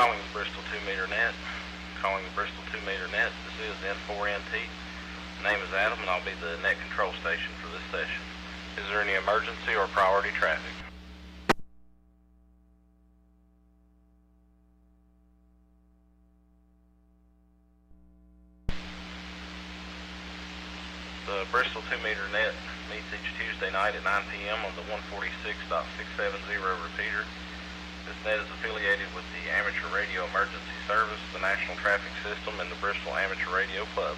Calling the Bristol 2-meter net. Calling the Bristol 2-meter net. This is N4NT. My name is Adam, and I'll be the net control station for this session. Is there any emergency or priority traffic? The Bristol 2-meter net meets each Tuesday night at 9 p.m. on the 146.670 repeater. This net is affiliated with the Amateur Radio Emergency Service, the National Traffic System, and the Bristol Amateur Radio Club.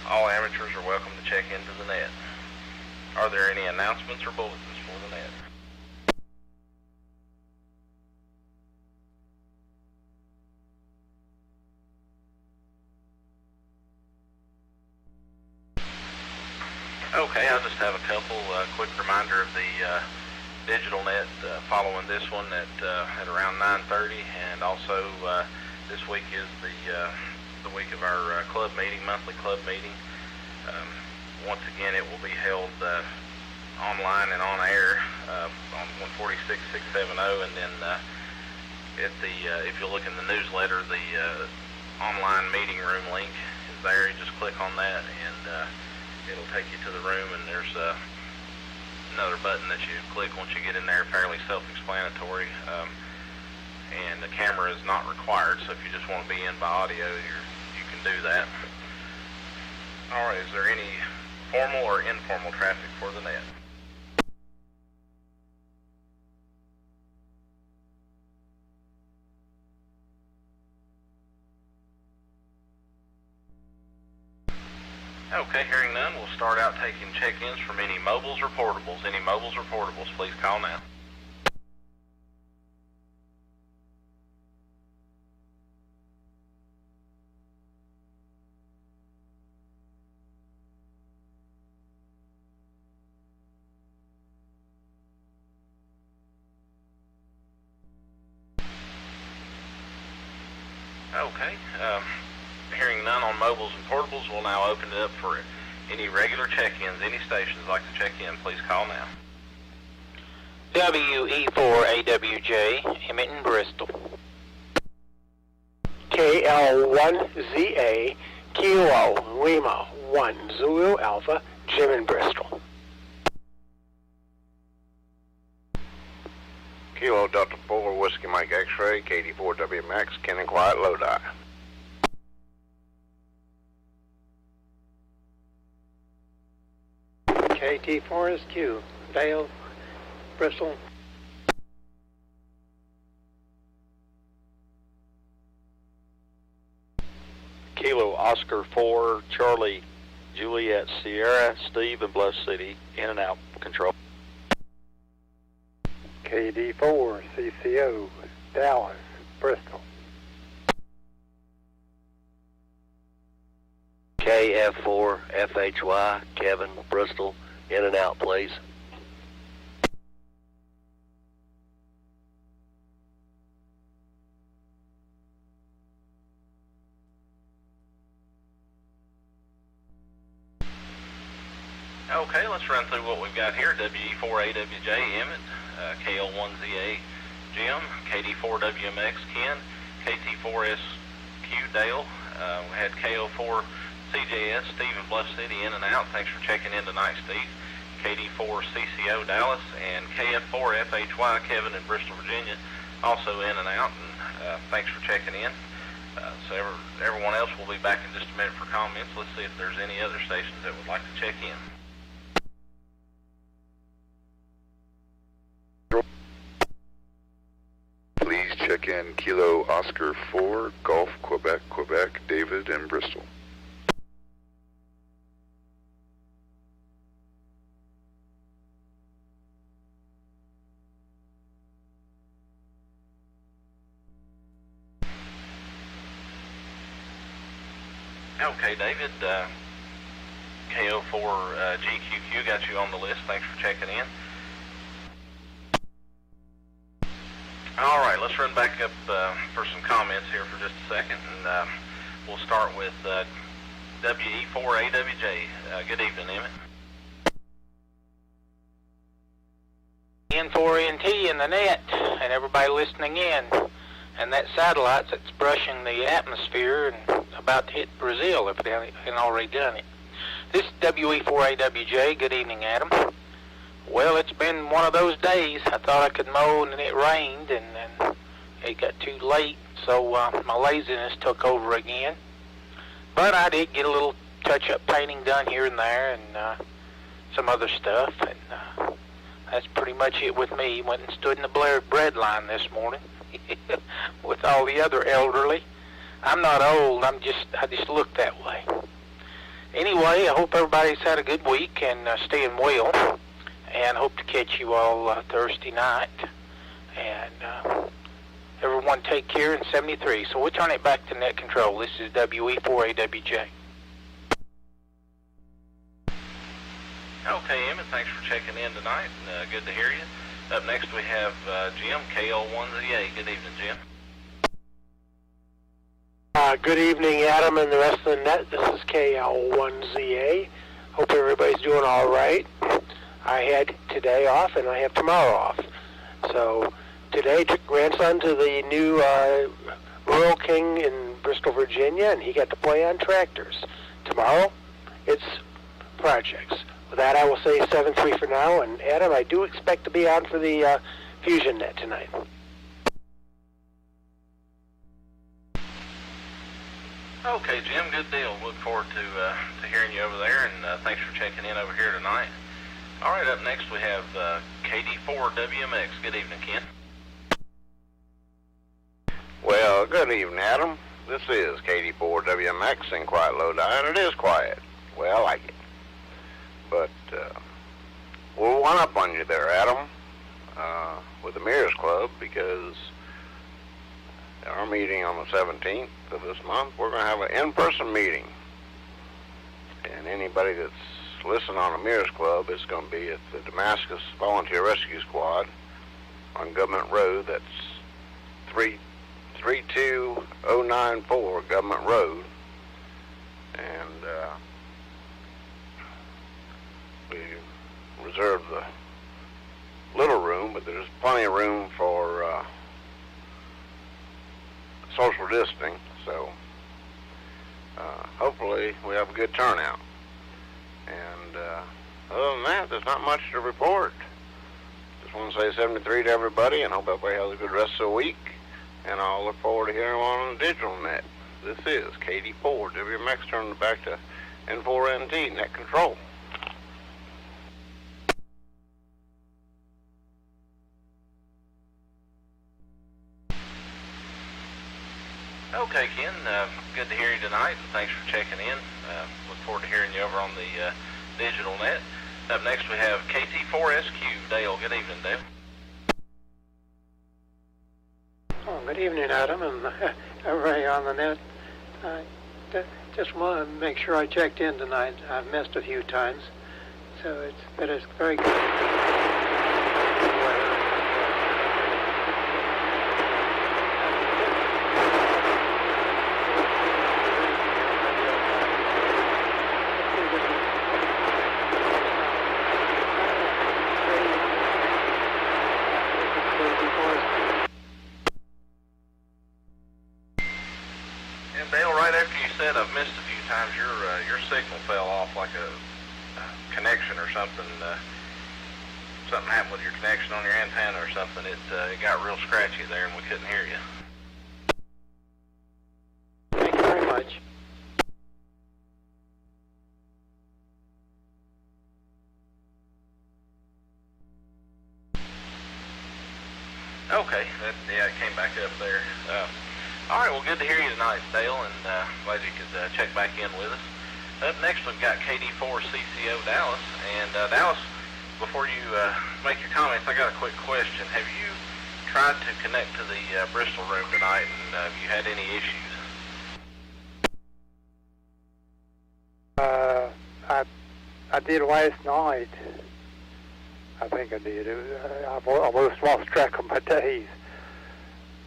All amateurs are welcome to check into the net. Are there any announcements or bulletins for the net? Okay, I'll just have a couple. Quick reminder of the digital net following this one at around 9:30, and also this week is the week of our club meeting, monthly club meeting. Once again, it will be held online and on air on 146.670, and then if you look in the newsletter, the online meeting room link is there. You just click on that, and it'll take you to the room, and there's another button that you click once you get in there, fairly self-explanatory, and the camera is not required, so if you just want to be in by audio, you can do that. Alright, is there any formal or informal traffic for the net? Okay, hearing none, we'll start out taking check-ins from any mobiles or portables. Any mobiles or portables, please call now. Okay, hearing none on mobiles and portables, we'll now open it up for any regular check-ins. Any stations like to check in, please call now. Kd4 Wmx, Emmett, Bristol. Kl4 Gqq, Lima 1 Zulu Alpha, Jim in Bristol. Kilo Delta 4 Whiskey Mike X-Ray, Kd4 Wmx, Ken and Quiet Lodi. Kd4 Dale, Bristol. Kilo Oscar 4 Charlie Juliet Sierra Steve in Bluff City, in and out control. Kd4 CCO Dallas, Bristol. Kf4 FHY Kevin, Bristol, in and out please. Okay, let's run through what we've got here. WE4AWJ Emmett, KL1ZA Jim, Kd4 Wmx Ken, KT4SQ Dale. We had Ko4 CJS Steve in Bluff City, in and out. Thanks for checking in tonight, Steve. Kd4 CCO Dallas, and Kf4 FHY Kevin in Bristol, Virginia, also in and out. And thanks for checking in. So everyone else will be back in just a minute for comments. Let's see if there's any other stations that would like to check in. Please check in Kilo Oscar 4 Golf Quebec, David in Bristol. Okay, David, Ko4 Gqq got you on the list. Thanks for checking in. All right, let's run back up for some comments here for just a second, and we'll start with WE4AWJ. Good evening, Emmett. N4NT in the net, and everybody listening in. and that satellite that's brushing the atmosphere and about to hit Brazil if it hasn't already done it. This is WE4AWJ. Good evening, Adam. Well, it's been one of those days. I thought I could mow, and then it rained, and then it got too late, so my laziness took over again. But I did get a little touch-up painting done here and there, and some other stuff, and that's pretty much it with me. Went and stood in the bread line this morning with all the other elderly. I'm not old. I just look that way. Anyway, I hope everybody's had a good week and staying well, and hope to catch you all Thursday night. And everyone take care in 73. So we'll turn it back to net control. This is WE4AWJ. Okay, Emmett, thanks for checking in tonight. Good to hear you. Up next we have Jim, Kl4 Good evening, Jim. Good evening, Adam and the rest of the net. This is Kl4 Hope everybody's doing all right. I had today off, and I have tomorrow off. So today took grandson to the new Rural King in Bristol, Virginia, and he got to play on tractors. Tomorrow, it's projects. With that, I will say 7-3 for now. And Adam, I do expect to be on for the Fusion Net tonight. Okay, Jim, good deal. Look forward to hearing you over there, and thanks for checking in over here tonight. All right, up next we have Kd4 Wmx. Good evening, Ken. Well, good evening, Adam. This is Kd4 Wmx in Quiet Low Die, and it is quiet. Well, I like it. But we'll one up on you there, Adam, with the Mirrors Club, because our meeting on the 17th of this month, we're going to have an in-person meeting. And anybody that's listening on the Mirrors Club is going to be at the Damascus Volunteer Rescue Squad on Government Road. That's 32094 Government Road. And we reserved the little room, but there's plenty of room for social distancing, so hopefully we have a good turnout. And other than that, there's not much to report. Just want to say 73 to everybody, and hope everybody has a good rest of the week. And I'll look forward to hearing on the digital net. This is Kd4 Wmx, turning it back to N4NT, net control. Okay, Ken, good to hear you tonight, and thanks for checking in. Look forward to hearing you over on the digital net. Up next we have Kd4 Sqq. Dale, good evening, Dale. Oh, good evening, Adam, and everybody on the net. Just want to make sure I checked in tonight. I've missed a few times, so it's very good. Dale, right after you said I've missed a few times, your signal fell off like a connection or something. Something happened with your connection on your antenna or something. It got real scratchy there, and we couldn't hear you. Thank you very much. Okay, it came back up there. All right, well, good to hear you tonight, Dale, and glad you could check back in with us. Up next, we've got Kd4 CCO Dallas. And Dallas, before you make your comments, I got a quick question. Have you tried to connect to the Bristol room tonight, and have you had any issues? I did last night. I think I did. I've almost lost track of my days.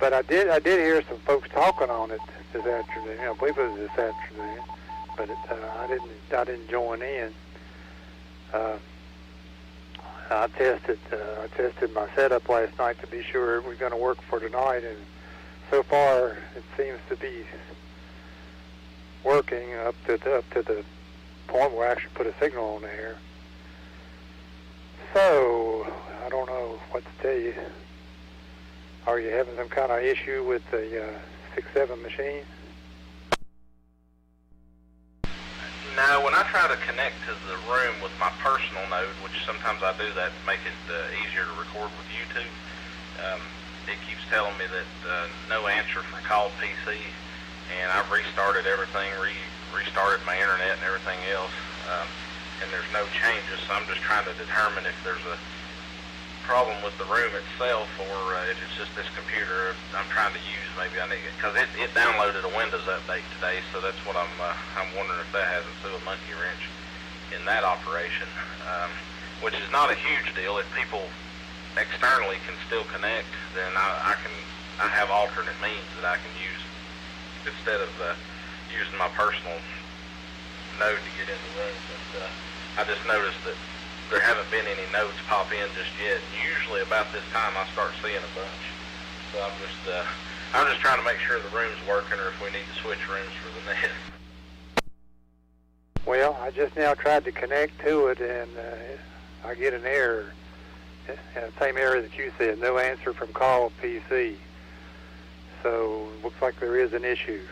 But I did hear some folks talking on it this afternoon. I believe it was this afternoon, but I didn't join in. I tested my setup last night to be sure it was going to work for tonight, and so far it seems to be working up to the point where I actually put a signal on there. So I don't know what to tell you. Are you having some kind of issue with the 6-7 machine? No, when I try to connect to the room with my personal node, which sometimes I do that to make it easier to record with YouTube, it keeps telling me that no answer from call PC, and I've restarted everything, restarted my internet and everything else, and there's no changes, so I'm just trying to determine if there's a problem with the room itself, or if it's just this computer I'm trying to use. Maybe I need it, because it downloaded a Windows update today, so that's what I'm wondering if that hasn't threw a monkey wrench in that operation, which is not a huge deal. If people externally can still connect, then I have alternate means that I can use instead of using my personal node to get in the room. But I just noticed that there haven't been any nodes pop in just yet. Usually about this time I start seeing a bunch. So I'm just trying to make sure the room's working, or if we need to switch rooms for the net. Well, I just now tried to connect to it, and I get an error. The same error that you said, no answer from call PC. So looks like there is an issue.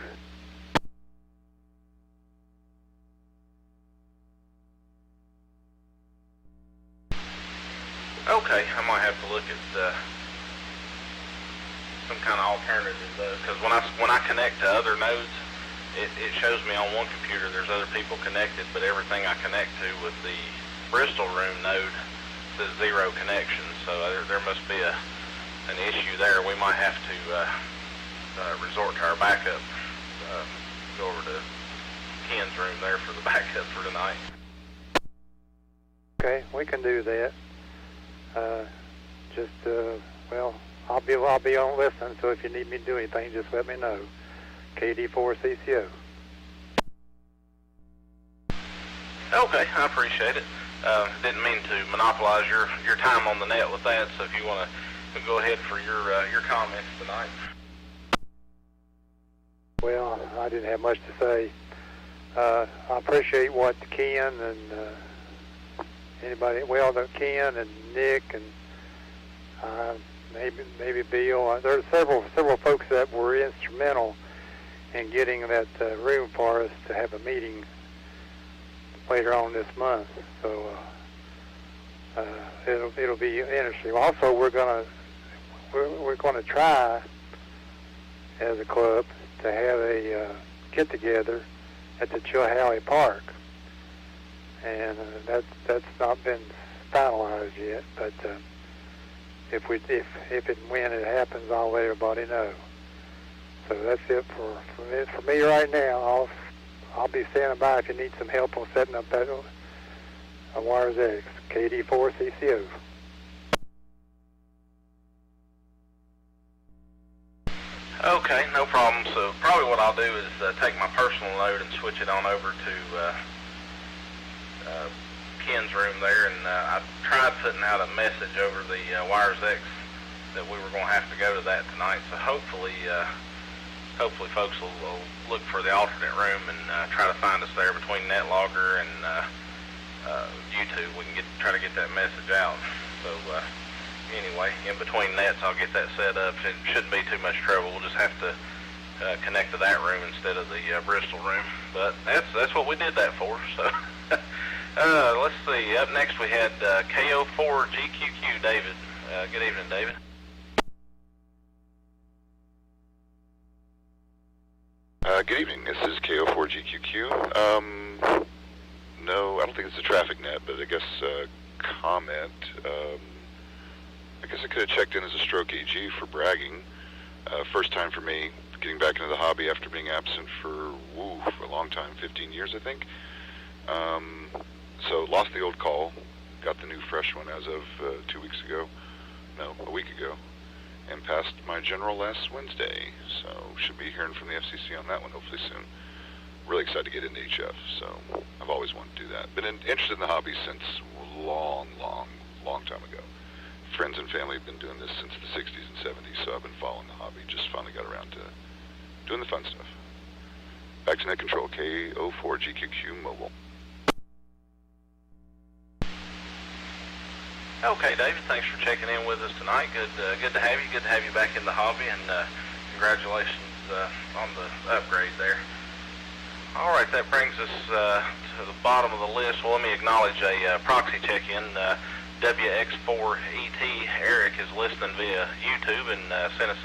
Okay, I might have to look at some kind of alternative, because when I connect to other nodes, it shows me on one computer there's other people connected, but everything I connect to with the Bristol room node says 0 connection. So there must be an issue there. We might have to resort to our backup, go over to Ken's room there for the backup for tonight. Okay, we can do that. Well, I'll be on listening, so if you need me to do anything, just let me know. Kd4 Gqq. Okay, I appreciate it. Didn't mean to monopolize your time on the net with that, so if you want to go ahead for your comments tonight. Well, I didn't have much to say. I appreciate what Ken and Ken and Nick and maybe Bill. There's several folks that were instrumental in getting that room for us to have a meeting later on this month. So it'll be interesting. Also, we're gonna try as a club to have a get together at the Chilhowie Park, and that's not been finalized yet. But if and when it happens, I'll let everybody know. So that's it for me right now. I'll be standing by if you need some help on setting up that Wires X. Kd4 Gqq. Okay, no problem. So probably what I'll do is take my personal node and switch it on over to Ken's room there, and I tried putting out a message over the Wires X that we were going to have to go to that tonight. So hopefully folks will look for the alternate room and try to find us there between NetLogger and YouTube. We can try to get that message out. So anyway, in between nets, I'll get that set up. It shouldn't be too much trouble. We'll just have to connect to that room instead of the Bristol room. But that's what we did that for. So let's see. Up next we had Ko4 Gqq, David. Good evening, David. Good evening. This is Ko4 Gqq. No, I don't think it's a traffic net, but I guess comment. I guess I could have checked in as a stroke AG for bragging. First time for me getting back into the hobby after being absent for a long time, 15 years I think. So lost the old call, got the new fresh one as of 2 weeks ago. No, a week ago. And passed my general last Wednesday, so should be hearing from the FCC on that one hopefully soon. Really excited to get into HF, so I've always wanted to do that. Been interested in the hobby since long time ago. friends and family have been doing this since the 60s and 70s, so I've been following the hobby. Just finally got around to doing the fun stuff. Back to net control, Ko4 Gqq mobile. Okay, David, thanks for checking in with us tonight. Good to have you. Good to have you back in the hobby, and congratulations on the upgrade there. All right, that brings us to the bottom of the list. Well, let me acknowledge a proxy check-in. Wx4ET Eric is listening via YouTube and sent us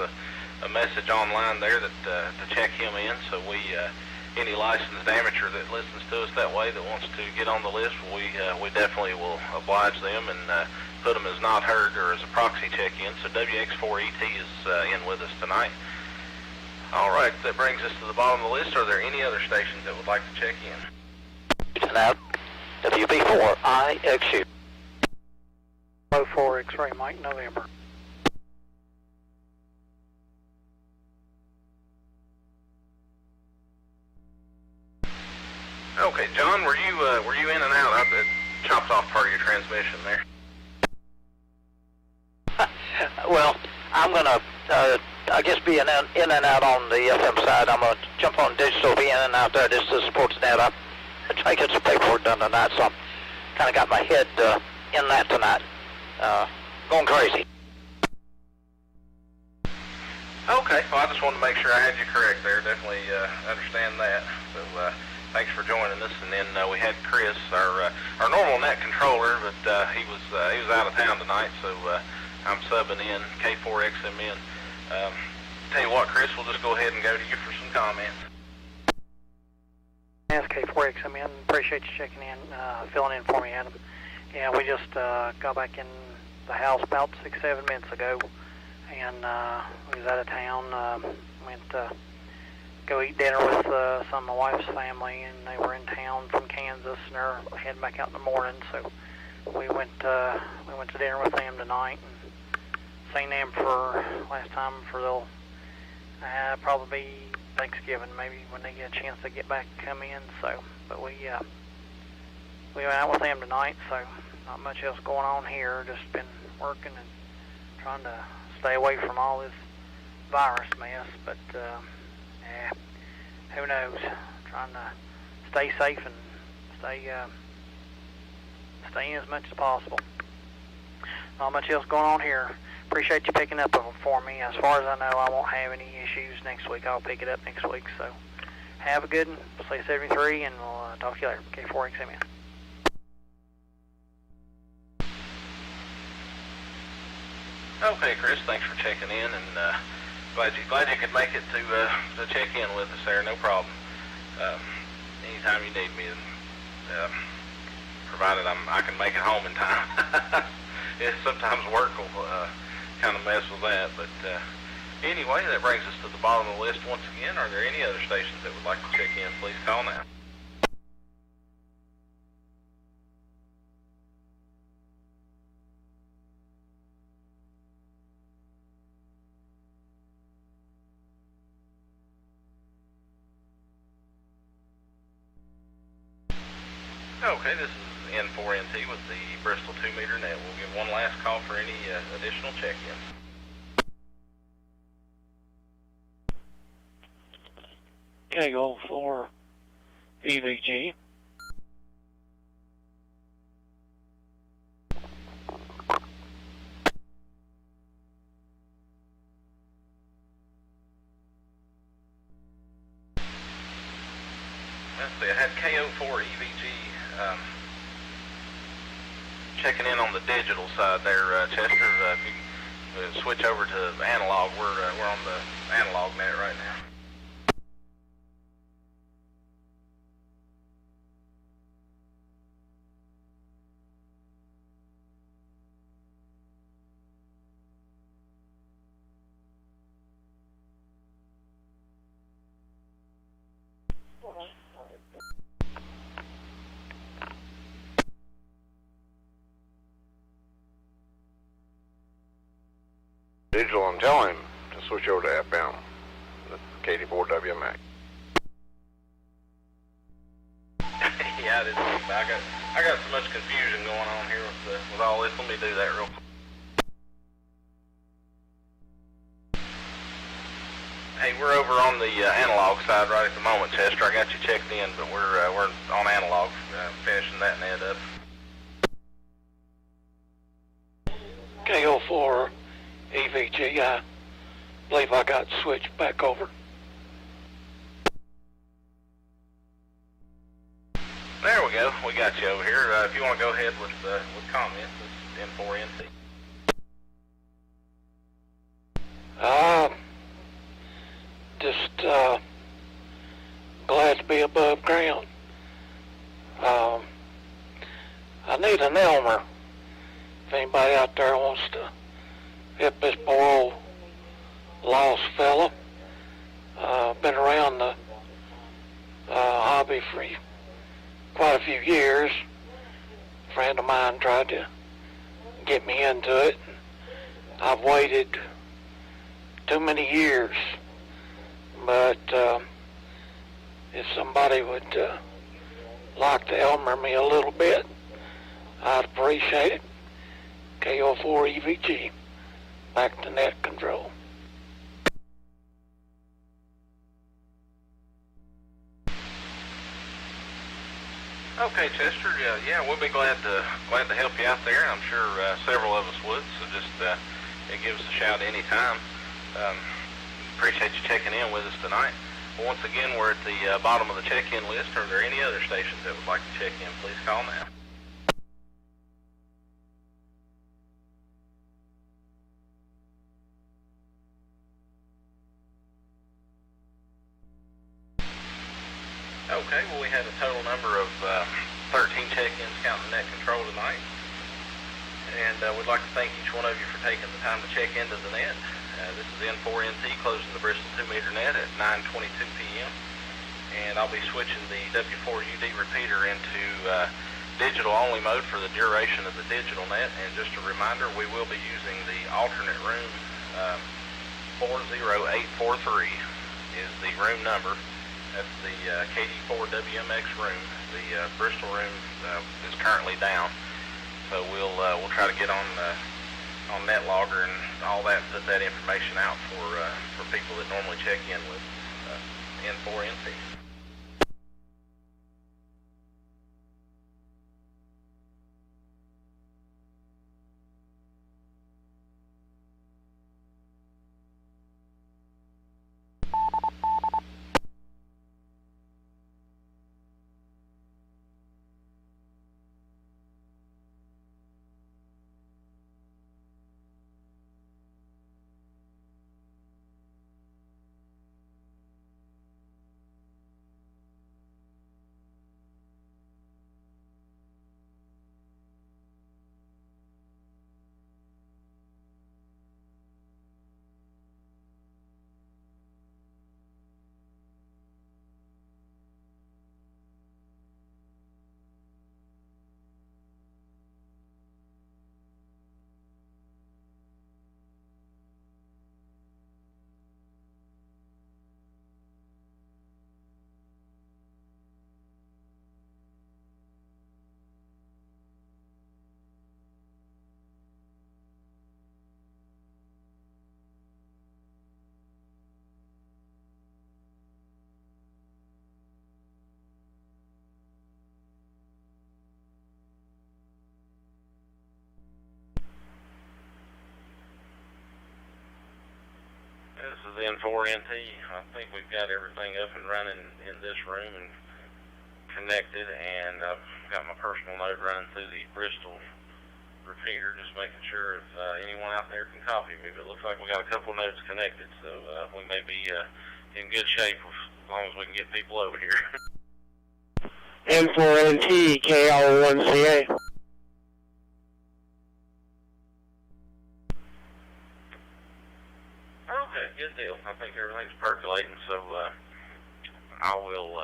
a message online there that to check him in. So we any licensed amateur that listens to us that way that wants to get on the list, we definitely will oblige them and put them as not heard or as a proxy check-in. So Wx4ET is in with us tonight. All right, that brings us to the bottom of the list. Are there any other stations that would like to check in? Now, WB4 IXU. Ko4 X-ray Mike November. Okay, John, were you in and out? I chopped off part of your transmission there. Well, I'm gonna, I guess, be in and out on the FM side. I'm gonna jump on digital, be in and out there just to support the net. I'm trying to get some paperwork done tonight, so I'm kind of got my head in that tonight. Going crazy. Okay, well, I just wanted to make sure I had you correct there. Definitely understand that. So thanks for joining us. And then we had Chris, our normal net controller, but he was out of town tonight, so I'm subbing in K4 XMN. Tell you what, Chris, we'll just go ahead and go to you for some comments. Yes, K4 XMN. Appreciate you checking in, filling in for me, Adam. Yeah, we just got back in the house about 6-7 minutes ago, and we was out of town. Went to go eat dinner with some of my wife's family, and they were in town from Kansas, and they're heading back out in the morning. So we went to dinner with them tonight, and seen them for last time for they'll probably Thanksgiving, maybe when they get a chance to get back and come in. So, but we went out with them tonight, so not much else going on here. Just been working and trying to stay away from all this virus mess. But yeah, who knows? Trying to stay safe and stay in as much as possible. Not much else going on here. Appreciate you picking up for me. As far as I know, I won't have any issues next week. I'll pick it up next week. So have a good one. Stay 73, and we'll talk to you later. K4 XMN. Okay, Chris, thanks for checking in, and glad you could make it to check in with us there. No problem. Anytime you need me, provided I can make it home in time. Sometimes work will kind of mess with that, but anyway, that brings us to the bottom of the list once again. Are there any other stations that would like to check in? Please call now. Okay, this is N4NT with the Bristol 2-meter net. We'll give one last call for any additional check-ins. Ko4 EVG. Let's see, I had Ko4 EVG checking in on the digital side there, Chester. If you can switch over to analog, we're on the analog net right now. Digital, I'm telling him to switch over to FM, the Kd4 Wmx. Yeah, I didn't think about it. I got so much confusion going on here with all this. Let me do that real quick. Hey, we're over on the analog side right at the moment, Chester. I got you checked in, but we're on analog, finishing that net up. Ko4 EVG, I believe I got switched back over. There we go. We got you over here. If you want to go ahead with comments, it's N4NT. Just glad to be above ground. I need an Elmer. If anybody out there wants to help this poor old lost fella. Been around the hobby for quite a few years. A friend of mine tried to get me into it. I've waited too many years. But if somebody would like to Elmer me a little bit, I'd appreciate it. Ko4 EVG, back to net control. Okay, Chester. Yeah, we'll be glad to help you out there. I'm sure several of us would. So just give us a shout anytime. Appreciate you checking in with us tonight. Once again, we're at the bottom of the check-in list. Are there any other stations that would like to check in? Please call now. Okay, well, we had a total number of 13 check-ins counting net control tonight. And we'd like to thank each one of you for taking the time to check into the net. This is N4NT closing the Bristol 2-meter net at 9:22 p.m. And I'll be switching the W4UD repeater into digital-only mode for the duration of the digital net. And just a reminder, we will be using the alternate room 40843 is the room number. That's the Kd4 Wmx room. The Bristol room is currently down, so we'll try to get on NetLogger and all that, and put that information out for people that normally check in with N4NT. This is N4NT. I think we've got everything up and running in this room and connected, and I've got my personal node running through the Bristol repeater, just making sure if anyone out there can copy me. But it looks like we got a couple nodes connected, so we may be in good shape as long as we can get people over here. N4NT, Kl1CA. Okay, good deal. I think everything's percolating, so I will